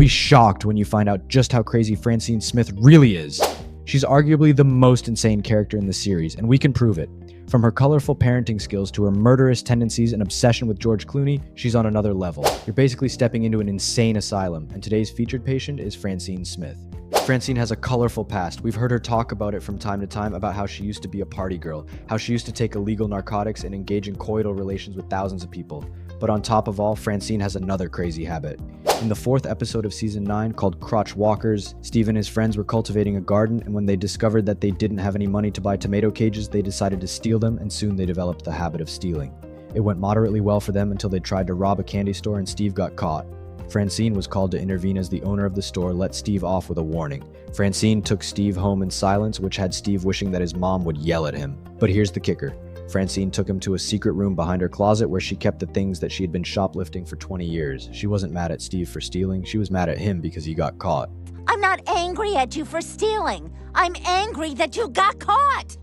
be shocked when you find out just how crazy Francine Smith really is. She's arguably the most insane character in the series, and we can prove it. From her colorful parenting skills to her murderous tendencies and obsession with George Clooney, she's on another level. You're basically stepping into an insane asylum, and today's featured patient is Francine Smith. Francine has a colorful past. We've heard her talk about it from time to time about how she used to be a party girl, how she used to take illegal narcotics and engage in coital relations with thousands of people. But on top of all, Francine has another crazy habit. In the 4th episode of season 9, called Crotch Walkers, Steve and his friends were cultivating a garden, and when they discovered that they didn't have any money to buy tomato cages, they decided to steal them, and soon they developed the habit of stealing. It went moderately well for them until they tried to rob a candy store and Steve got caught. Francine was called to intervene as the owner of the store let Steve off with a warning. Francine took Steve home in silence, which had Steve wishing that his mom would yell at him. But here's the kicker. Francine took him to a secret room behind her closet where she kept the things that she had been shoplifting for 20 years. She wasn't mad at Steve for stealing, she was mad at him because he got caught. I'm not angry at you for stealing. I'm angry that you got caught.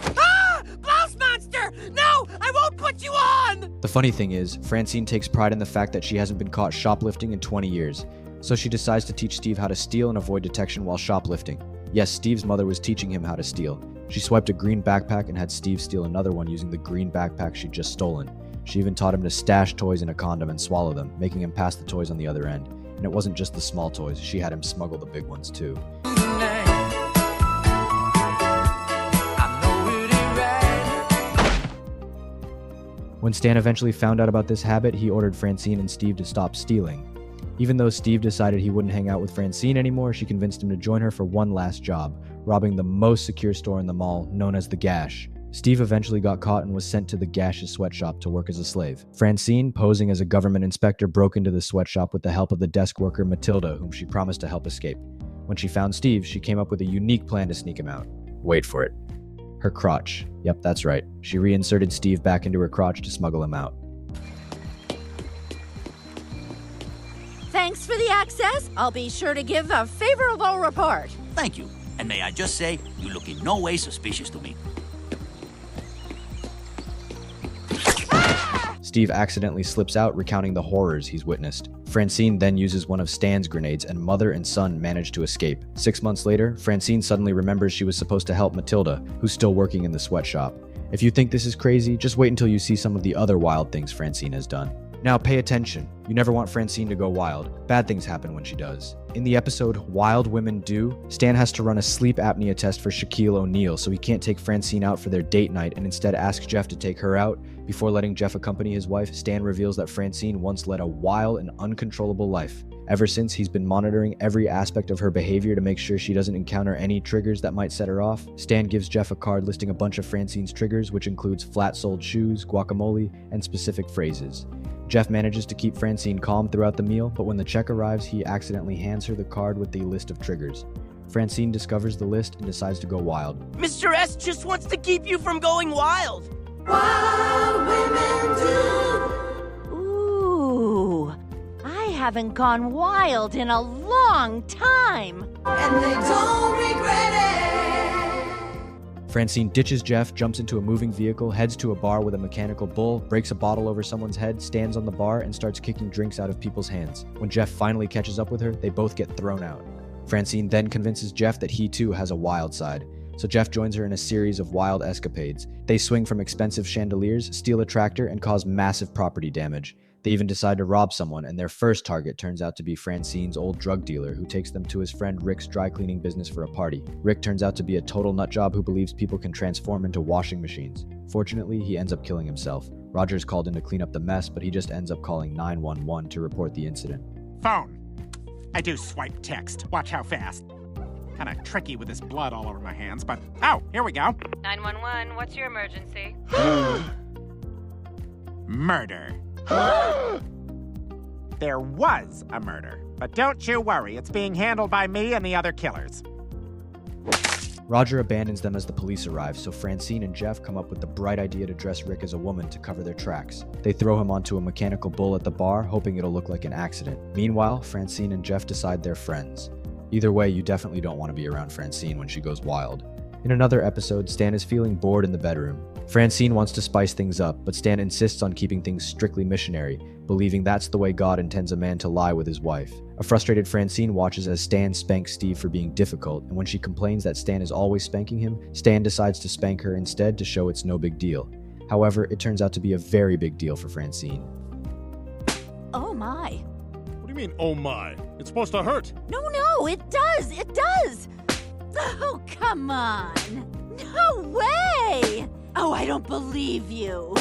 Ah! Blouse monster! No! I won't put you on! The funny thing is, Francine takes pride in the fact that she hasn't been caught shoplifting in 20 years. So she decides to teach Steve how to steal and avoid detection while shoplifting. Yes, Steve's mother was teaching him how to steal. She swiped a green backpack and had Steve steal another one using the green backpack she'd just stolen. She even taught him to stash toys in a condom and swallow them, making him pass the toys on the other end. And it wasn't just the small toys, she had him smuggle the big ones too. When Stan eventually found out about this habit, he ordered Francine and Steve to stop stealing. Even though Steve decided he wouldn't hang out with Francine anymore, she convinced him to join her for one last job, robbing the most secure store in the mall, known as the Gash. Steve eventually got caught and was sent to the Gash's sweatshop to work as a slave. Francine, posing as a government inspector, broke into the sweatshop with the help of the desk worker Matilda, whom she promised to help escape. When she found Steve, she came up with a unique plan to sneak him out. Wait for it. Her crotch. Yep, that's right. She reinserted Steve back into her crotch to smuggle him out. Thanks for the access. I'll be sure to give a favorable report. Thank you. And may I just say, you look in no way suspicious to me. Steve accidentally slips out, recounting the horrors he's witnessed. Francine then uses one of Stan's grenades, and mother and son manage to escape. 6 months later, Francine suddenly remembers she was supposed to help Matilda, who's still working in the sweatshop. If you think this is crazy, just wait until you see some of the other wild things Francine has done. Now pay attention. You never want Francine to go wild. Bad things happen when she does. In the episode Wild Women Do, Stan has to run a sleep apnea test for Shaquille O'Neal, so he can't take Francine out for their date night and instead asks Jeff to take her out. Before letting Jeff accompany his wife, Stan reveals that Francine once led a wild and uncontrollable life. Ever since, he's been monitoring every aspect of her behavior to make sure she doesn't encounter any triggers that might set her off. Stan gives Jeff a card listing a bunch of Francine's triggers, which includes flat-soled shoes, guacamole, and specific phrases. Jeff manages to keep Francine calm throughout the meal, but when the check arrives, he accidentally hands her the card with the list of triggers. Francine discovers the list and decides to go wild. Mr. S just wants to keep you from going wild. Wild women do. Ooh, I haven't gone wild in a long time. And they don't regret it. Francine ditches Jeff, jumps into a moving vehicle, heads to a bar with a mechanical bull, breaks a bottle over someone's head, stands on the bar, and starts kicking drinks out of people's hands. When Jeff finally catches up with her, they both get thrown out. Francine then convinces Jeff that he too has a wild side. So Jeff joins her in a series of wild escapades. They swing from expensive chandeliers, steal a tractor, and cause massive property damage. They even decide to rob someone, and their first target turns out to be Francine's old drug dealer, who takes them to his friend Rick's dry cleaning business for a party. Rick turns out to be a total nutjob who believes people can transform into washing machines. Fortunately, he ends up killing himself. Roger's called in to clean up the mess, but he just ends up calling 911 to report the incident. Phone. I do swipe text. Watch how fast. Kinda tricky with this blood all over my hands, but oh, here we go. 911, what's your emergency? Murder. There was a murder, but don't you worry, it's being handled by me and the other killers. Roger abandons them as the police arrive, so Francine and Jeff come up with the bright idea to dress Rick as a woman to cover their tracks. They throw him onto a mechanical bull at the bar, hoping it'll look like an accident. Meanwhile, Francine and Jeff decide they're friends. Either way, you definitely don't want to be around Francine when she goes wild. In another episode, Stan is feeling bored in the bedroom. Francine wants to spice things up, but Stan insists on keeping things strictly missionary, believing that's the way God intends a man to lie with his wife. A frustrated Francine watches as Stan spanks Steve for being difficult, and when she complains that Stan is always spanking him, Stan decides to spank her instead to show it's no big deal. However, it turns out to be a very big deal for Francine. Oh my. What do you mean, oh my? It's supposed to hurt. No, it does. It does. Oh, come on. No way. Oh, I don't believe you.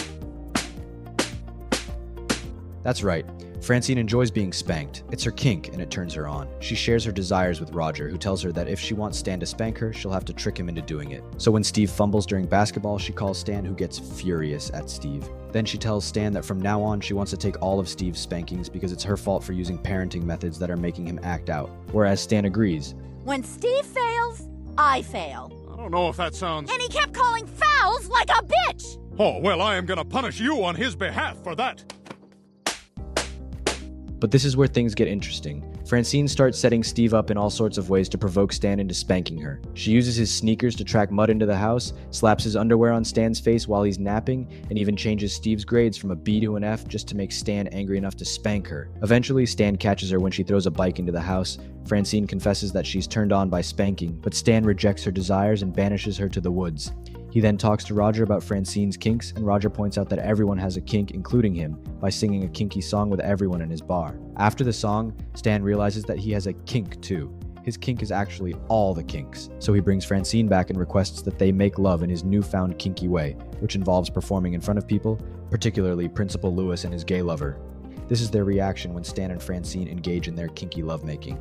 That's right. Francine enjoys being spanked. It's her kink, and it turns her on. She shares her desires with Roger, who tells her that if she wants Stan to spank her, she'll have to trick him into doing it. So when Steve fumbles during basketball, she calls Stan, who gets furious at Steve. Then she tells Stan that from now on, she wants to take all of Steve's spankings because it's her fault for using parenting methods that are making him act out. Whereas Stan agrees. When Steve fails, I fail. I don't know if that sounds... And he kept calling fouls like a bitch! Oh, well, I am gonna punish you on his behalf for that. But this is where things get interesting. Francine starts setting Steve up in all sorts of ways to provoke Stan into spanking her. She uses his sneakers to track mud into the house, slaps his underwear on Stan's face while he's napping, and even changes Steve's grades from a B to an F just to make Stan angry enough to spank her. Eventually, Stan catches her when she throws a bike into the house. Francine confesses that she's turned on by spanking, but Stan rejects her desires and banishes her to the woods. He then talks to Roger about Francine's kinks, and Roger points out that everyone has a kink, including him, by singing a kinky song with everyone in his bar. After the song, Stan realizes that he has a kink too. His kink is actually all the kinks, so he brings Francine back and requests that they make love in his newfound kinky way, which involves performing in front of people, particularly Principal Lewis and his gay lover. This is their reaction when Stan and Francine engage in their kinky lovemaking.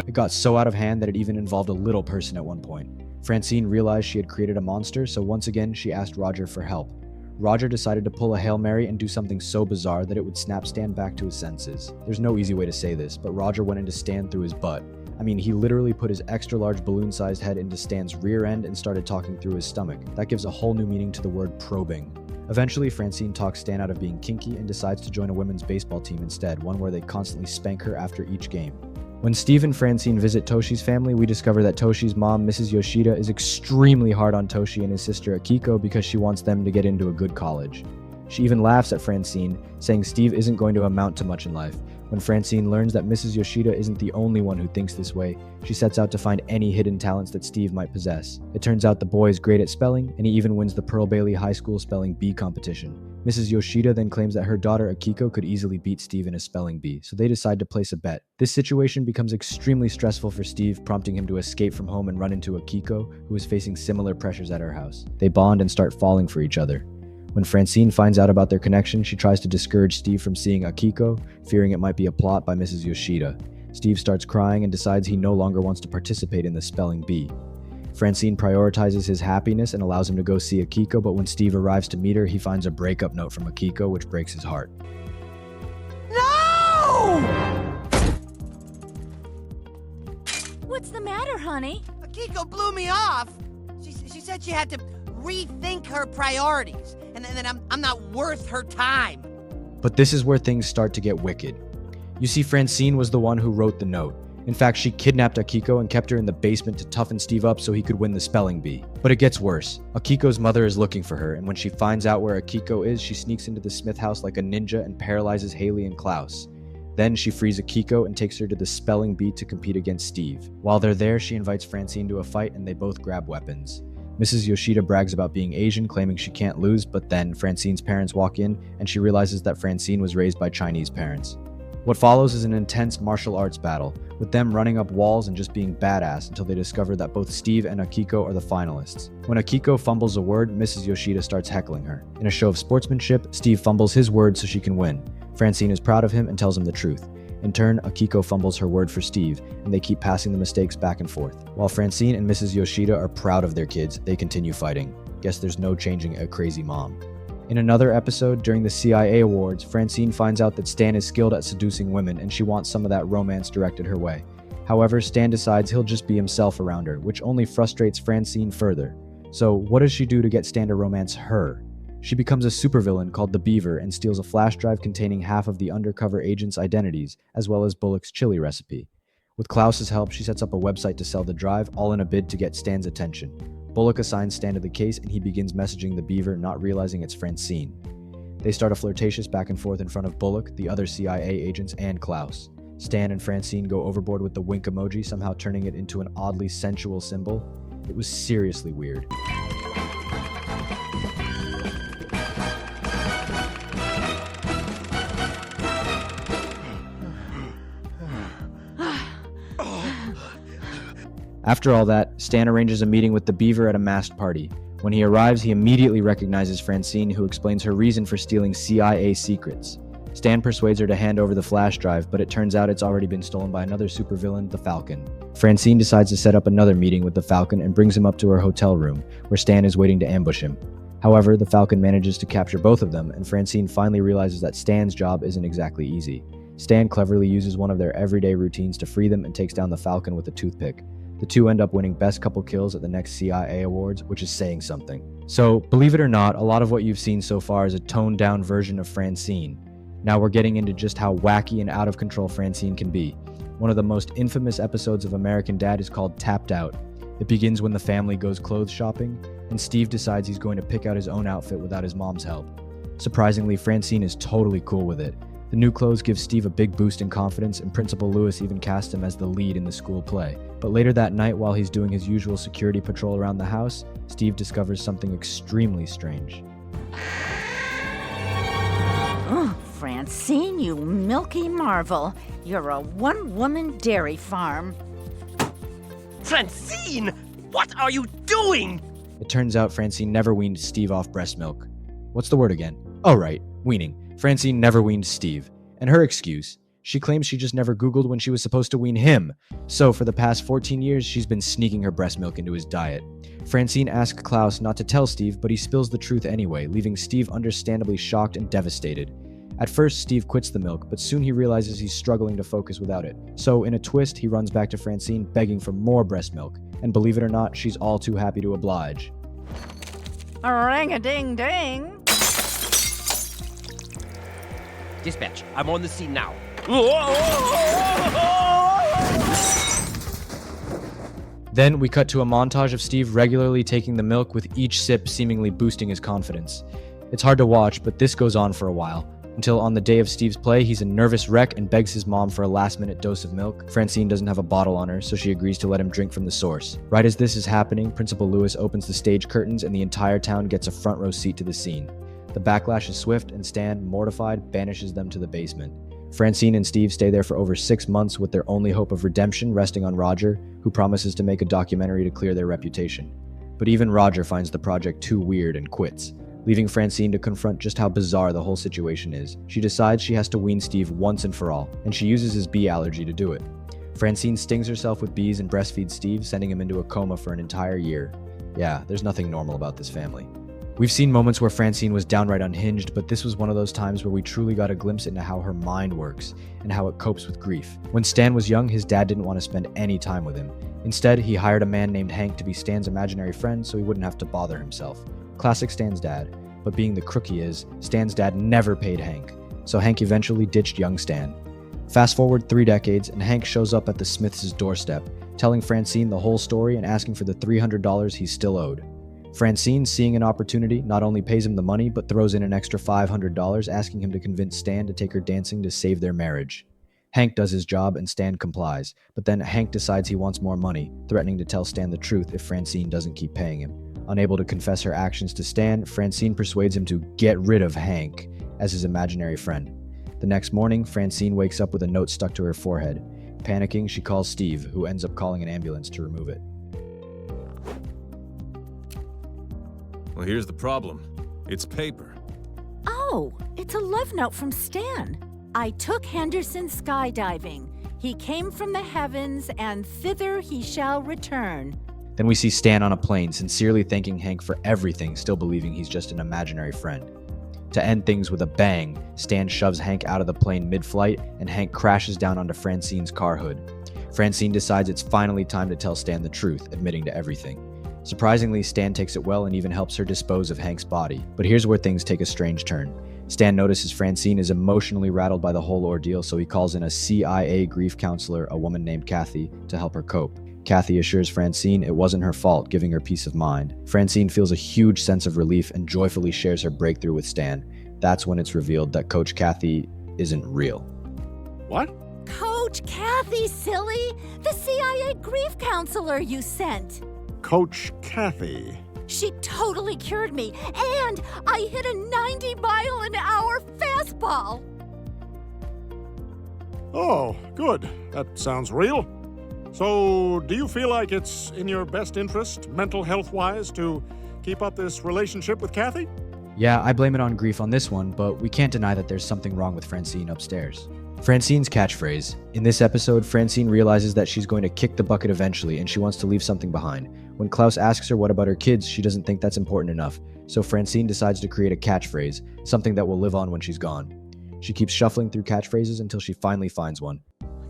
It got so out of hand that it even involved a little person at one point. Francine realized she had created a monster, so once again she asked Roger for help. Roger decided to pull a Hail Mary and do something so bizarre that it would snap Stan back to his senses. There's no easy way to say this, but Roger went into Stan through his butt. I mean, he literally put his extra-large balloon-sized head into Stan's rear end and started talking through his stomach. That gives a whole new meaning to the word probing. Eventually, Francine talks Stan out of being kinky and decides to join a women's baseball team instead, one where they constantly spank her after each game. When Steve and Francine visit Toshi's family, we discover that Toshi's mom, Mrs. Yoshida, is extremely hard on Toshi and his sister Akiko because she wants them to get into a good college. She even laughs at Francine, saying Steve isn't going to amount to much in life. When Francine learns that Mrs. Yoshida isn't the only one who thinks this way, she sets out to find any hidden talents that Steve might possess. It turns out the boy is great at spelling, and he even wins the Pearl Bailey High School Spelling Bee competition. Mrs. Yoshida then claims that her daughter Akiko could easily beat Steve in a spelling bee, so they decide to place a bet. This situation becomes extremely stressful for Steve, prompting him to escape from home and run into Akiko, who is facing similar pressures at her house. They bond and start falling for each other. When Francine finds out about their connection, she tries to discourage Steve from seeing Akiko, fearing it might be a plot by Mrs. Yoshida. Steve starts crying and decides he no longer wants to participate in the spelling bee. Francine prioritizes his happiness and allows him to go see Akiko, but when Steve arrives to meet her, he finds a breakup note from Akiko, which breaks his heart. No! What's the matter, honey? Akiko blew me off. She said she had to rethink her priorities, and then I'm not worth her time. But this is where things start to get wicked. You see, Francine was the one who wrote the note. In fact, she kidnapped Akiko and kept her in the basement to toughen Steve up so he could win the spelling bee. But it gets worse. Akiko's mother is looking for her, and when she finds out where Akiko is, she sneaks into the Smith house like a ninja and paralyzes Haley and Klaus. Then she frees Akiko and takes her to the spelling bee to compete against Steve. While they're there, she invites Francine to a fight and they both grab weapons. Mrs. Yoshida brags about being Asian, claiming she can't lose, but then Francine's parents walk in and she realizes that Francine was raised by Chinese parents. What follows is an intense martial arts battle, with them running up walls and just being badass until they discover that both Steve and Akiko are the finalists. When Akiko fumbles a word, Mrs. Yoshida starts heckling her. In a show of sportsmanship, Steve fumbles his word so she can win. Francine is proud of him and tells him the truth. In turn, Akiko fumbles her word for Steve, and they keep passing the mistakes back and forth. While Francine and Mrs. Yoshida are proud of their kids, they continue fighting. Guess there's no changing a crazy mom. In another episode, during the CIA Awards, Francine finds out that Stan is skilled at seducing women and she wants some of that romance directed her way. However, Stan decides he'll just be himself around her, which only frustrates Francine further. So what does she do to get Stan to romance her? She becomes a supervillain called the Beaver and steals a flash drive containing half of the undercover agents' identities, as well as Bullock's chili recipe. With Klaus's help, she sets up a website to sell the drive, all in a bid to get Stan's attention. Bullock assigns Stan to the case, and he begins messaging the Beaver, not realizing it's Francine. They start a flirtatious back and forth in front of Bullock, the other CIA agents, and Klaus. Stan and Francine go overboard with the wink emoji, somehow turning it into an oddly sensual symbol. It was seriously weird. After all that, Stan arranges a meeting with the Beaver at a masked party. When he arrives, he immediately recognizes Francine, who explains her reason for stealing CIA secrets. Stan persuades her to hand over the flash drive, but it turns out it's already been stolen by another supervillain, the Falcon. Francine decides to set up another meeting with the Falcon and brings him up to her hotel room, where Stan is waiting to ambush him. However, the Falcon manages to capture both of them, and Francine finally realizes that Stan's job isn't exactly easy. Stan cleverly uses one of their everyday routines to free them and takes down the Falcon with a toothpick. The two end up winning Best Couple Kills at the next CIA Awards, which is saying something. So, believe it or not, a lot of what you've seen so far is a toned-down version of Francine. Now we're getting into just how wacky and out of control Francine can be. One of the most infamous episodes of American Dad is called Tapped Out. It begins when the family goes clothes shopping, and Steve decides he's going to pick out his own outfit without his mom's help. Surprisingly, Francine is totally cool with it. The new clothes give Steve a big boost in confidence, and Principal Lewis even cast him as the lead in the school play. But later that night, while he's doing his usual security patrol around the house, Steve discovers something extremely strange. Oh, Francine, you milky marvel. You're a one-woman dairy farm. Francine! What are you doing? It turns out Francine never weaned Steve off breast milk. What's the word again? Oh right, weaning. Francine never weaned Steve. And her excuse? She claims she just never Googled when she was supposed to wean him. So for the past 14 years, she's been sneaking her breast milk into his diet. Francine asks Klaus not to tell Steve, but he spills the truth anyway, leaving Steve understandably shocked and devastated. At first, Steve quits the milk, but soon he realizes he's struggling to focus without it. So in a twist, he runs back to Francine, begging for more breast milk. And believe it or not, she's all too happy to oblige. Ring-a-ding-ding. Dispatch, I'm on the scene now. Then we cut to a montage of Steve regularly taking the milk, with each sip seemingly boosting his confidence. It's hard to watch, but this goes on for a while. Until on the day of Steve's play, he's a nervous wreck and begs his mom for a last-minute dose of milk. Francine doesn't have a bottle on her, so she agrees to let him drink from the source. Right as this is happening, Principal Lewis opens the stage curtains and the entire town gets a front row seat to the scene. The backlash is swift, and Stan, mortified, banishes them to the basement. Francine and Steve stay there for over 6 months, with their only hope of redemption resting on Roger, who promises to make a documentary to clear their reputation. But even Roger finds the project too weird and quits, leaving Francine to confront just how bizarre the whole situation is. She decides she has to wean Steve once and for all, and she uses his bee allergy to do it. Francine stings herself with bees and breastfeeds Steve, sending him into a coma for an entire year. Yeah, there's nothing normal about this family. We've seen moments where Francine was downright unhinged, but this was one of those times where we truly got a glimpse into how her mind works and how it copes with grief. When Stan was young, his dad didn't want to spend any time with him. Instead, he hired a man named Hank to be Stan's imaginary friend so he wouldn't have to bother himself. Classic Stan's dad. But being the crook he is, Stan's dad never paid Hank, so Hank eventually ditched young Stan. Fast forward 3 decades, and Hank shows up at the Smiths' doorstep, telling Francine the whole story and asking for the $300 he's still owed. Francine, seeing an opportunity, not only pays him the money, but throws in an extra $500, asking him to convince Stan to take her dancing to save their marriage. Hank does his job and Stan complies, but then Hank decides he wants more money, threatening to tell Stan the truth if Francine doesn't keep paying him. Unable to confess her actions to Stan, Francine persuades him to get rid of Hank as his imaginary friend. The next morning, Francine wakes up with a note stuck to her forehead. Panicking, she calls Steve, who ends up calling an ambulance to remove it. Well, here's the problem. It's paper. Oh, it's a love note from Stan. I took Henderson skydiving. He came from the heavens, and thither he shall return. Then we see Stan on a plane, sincerely thanking Hank for everything, still believing he's just an imaginary friend. To end things with a bang, Stan shoves Hank out of the plane mid-flight, and Hank crashes down onto Francine's car hood. Francine decides it's finally time to tell Stan the truth, admitting to everything. Surprisingly, Stan takes it well and even helps her dispose of Hank's body. But here's where things take a strange turn. Stan notices Francine is emotionally rattled by the whole ordeal, so he calls in a CIA grief counselor, a woman named Kathy, to help her cope. Kathy assures Francine it wasn't her fault, giving her peace of mind. Francine feels a huge sense of relief and joyfully shares her breakthrough with Stan. That's when it's revealed that Coach Kathy isn't real. What? Coach Kathy, silly! The CIA grief counselor you sent! Coach Kathy. She totally cured me, and I hit a 90-mile-an-hour fastball! Oh, good. That sounds real. So, do you feel like it's in your best interest, mental health-wise, to keep up this relationship with Kathy? Yeah, I blame it on grief on this one, but we can't deny that there's something wrong with Francine upstairs. Francine's catchphrase. In this episode, Francine realizes that she's going to kick the bucket eventually, and she wants to leave something behind. When Klaus asks her what about her kids, she doesn't think that's important enough, so Francine decides to create a catchphrase, something that will live on when she's gone. She keeps shuffling through catchphrases until she finally finds one.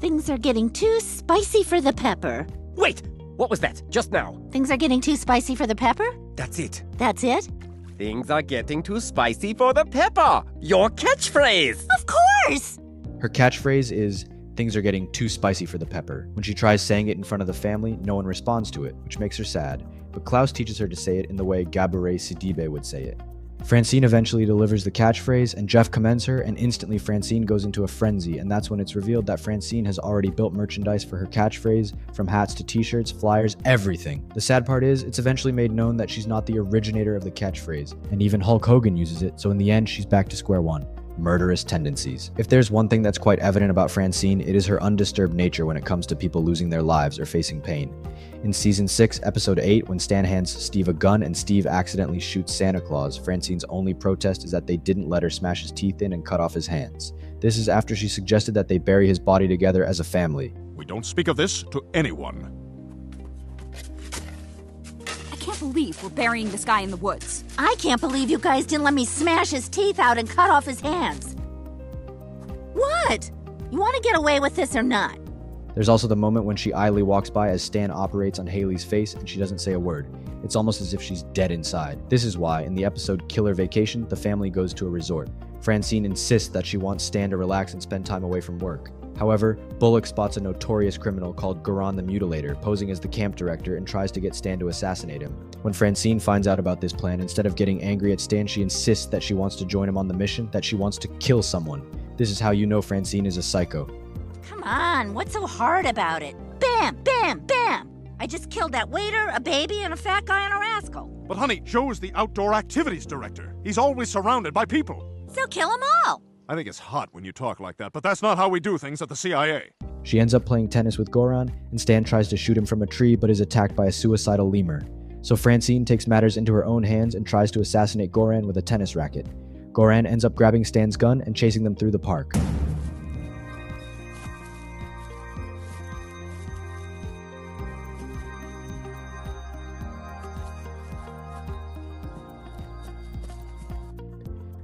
Things are getting too spicy for the pepper. Wait! What was that? Just now. Things are getting too spicy for the pepper? That's it. That's it? Things are getting too spicy for the pepper. Your catchphrase. Of course! Her catchphrase is, "Things are getting too spicy for the pepper." When she tries saying it in front of the family, no one responds to it, which makes her sad. But Klaus teaches her to say it in the way Gabourey Sidibe would say it. Francine eventually delivers the catchphrase, and Jeff commends her, and instantly Francine goes into a frenzy, and that's when it's revealed that Francine has already built merchandise for her catchphrase, from hats to t-shirts, flyers, everything. The sad part is, it's eventually made known that she's not the originator of the catchphrase, and even Hulk Hogan uses it, so in the end, she's back to square one. Murderous tendencies. If there's one thing that's quite evident about Francine, it is her undisturbed nature when it comes to people losing their lives or facing pain. In Season 6, Episode 8, when Stan hands Steve a gun and Steve accidentally shoots Santa Claus, Francine's only protest is that they didn't let her smash his teeth in and cut off his hands. This is after she suggested that they bury his body together as a family. We don't speak of this to anyone. I can't believe we're burying this guy in the woods. I can't believe you guys didn't let me smash his teeth out and cut off his hands. What? You want to get away with this or not? There's also the moment when she idly walks by as Stan operates on Haley's face and she doesn't say a word. It's almost as if she's dead inside. This is why, in the episode Killer Vacation, the family goes to a resort. Francine insists that she wants Stan to relax and spend time away from work. However, Bullock spots a notorious criminal called Goran the Mutilator, posing as the camp director, and tries to get Stan to assassinate him. When Francine finds out about this plan, instead of getting angry at Stan, she insists that she wants to join him on the mission, that she wants to kill someone. This is how you know Francine is a psycho. Come on, what's so hard about it? Bam, bam, bam! I just killed that waiter, a baby, and a fat guy and a rascal. But honey, Joe's the outdoor activities director. He's always surrounded by people. So kill them all! I think it's hot when you talk like that, but that's not how we do things at the CIA. She ends up playing tennis with Goran, and Stan tries to shoot him from a tree but is attacked by a suicidal lemur. So Francine takes matters into her own hands and tries to assassinate Goran with a tennis racket. Goran ends up grabbing Stan's gun and chasing them through the park.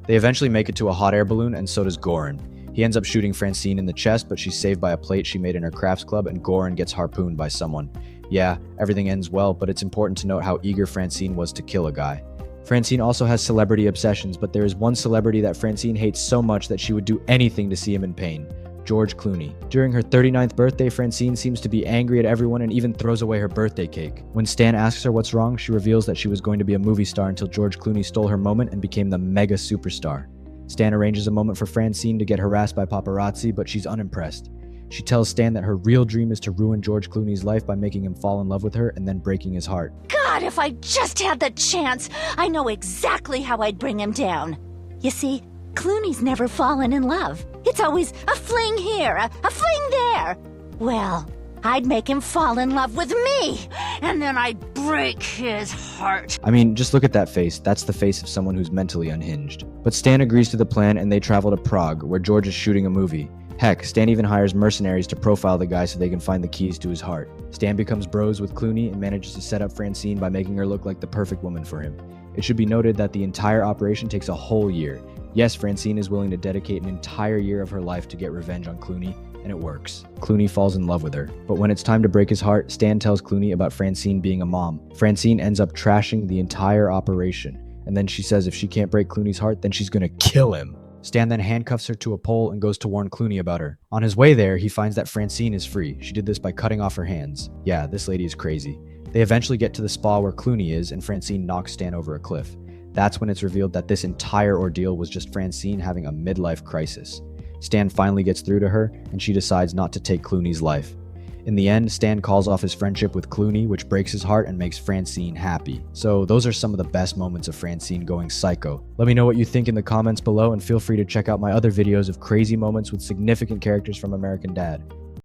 They eventually make it to a hot air balloon, and so does Goran. He ends up shooting Francine in the chest, but she's saved by a plate she made in her crafts club, and Goran gets harpooned by someone. Yeah, everything ends well, but it's important to note how eager Francine was to kill a guy. Francine also has celebrity obsessions, but there is one celebrity that Francine hates so much that she would do anything to see him in pain. George Clooney. During her 39th birthday, Francine seems to be angry at everyone and even throws away her birthday cake. When Stan asks her what's wrong, she reveals that she was going to be a movie star until George Clooney stole her moment and became the mega superstar. Stan arranges a moment for Francine to get harassed by paparazzi, but she's unimpressed. She tells Stan that her real dream is to ruin George Clooney's life by making him fall in love with her and then breaking his heart. God, if I just had the chance, I know exactly how I'd bring him down. You see, Clooney's never fallen in love. It's always a fling here, a fling there. Well, I'd make him fall in love with me, and then I'd break his heart. I mean, just look at that face. That's the face of someone who's mentally unhinged. But Stan agrees to the plan and they travel to Prague, where George is shooting a movie. Heck, Stan even hires mercenaries to profile the guy so they can find the keys to his heart. Stan becomes bros with Clooney and manages to set up Francine by making her look like the perfect woman for him. It should be noted that the entire operation takes a whole year. Yes, Francine is willing to dedicate an entire year of her life to get revenge on Clooney, and it works. Clooney falls in love with her. But when it's time to break his heart, Stan tells Clooney about Francine being a mom. Francine ends up trashing the entire operation, and then she says if she can't break Clooney's heart, then she's gonna kill him. Stan then handcuffs her to a pole and goes to warn Clooney about her. On his way there, he finds that Francine is free. She did this by cutting off her hands. Yeah, this lady is crazy. They eventually get to the spa where Clooney is, and Francine knocks Stan over a cliff. That's when it's revealed that this entire ordeal was just Francine having a midlife crisis. Stan finally gets through to her, and she decides not to take Clooney's life. In the end, Stan calls off his friendship with Clooney, which breaks his heart and makes Francine happy. So those are some of the best moments of Francine going psycho. Let me know what you think in the comments below, and feel free to check out my other videos of crazy moments with significant characters from American Dad.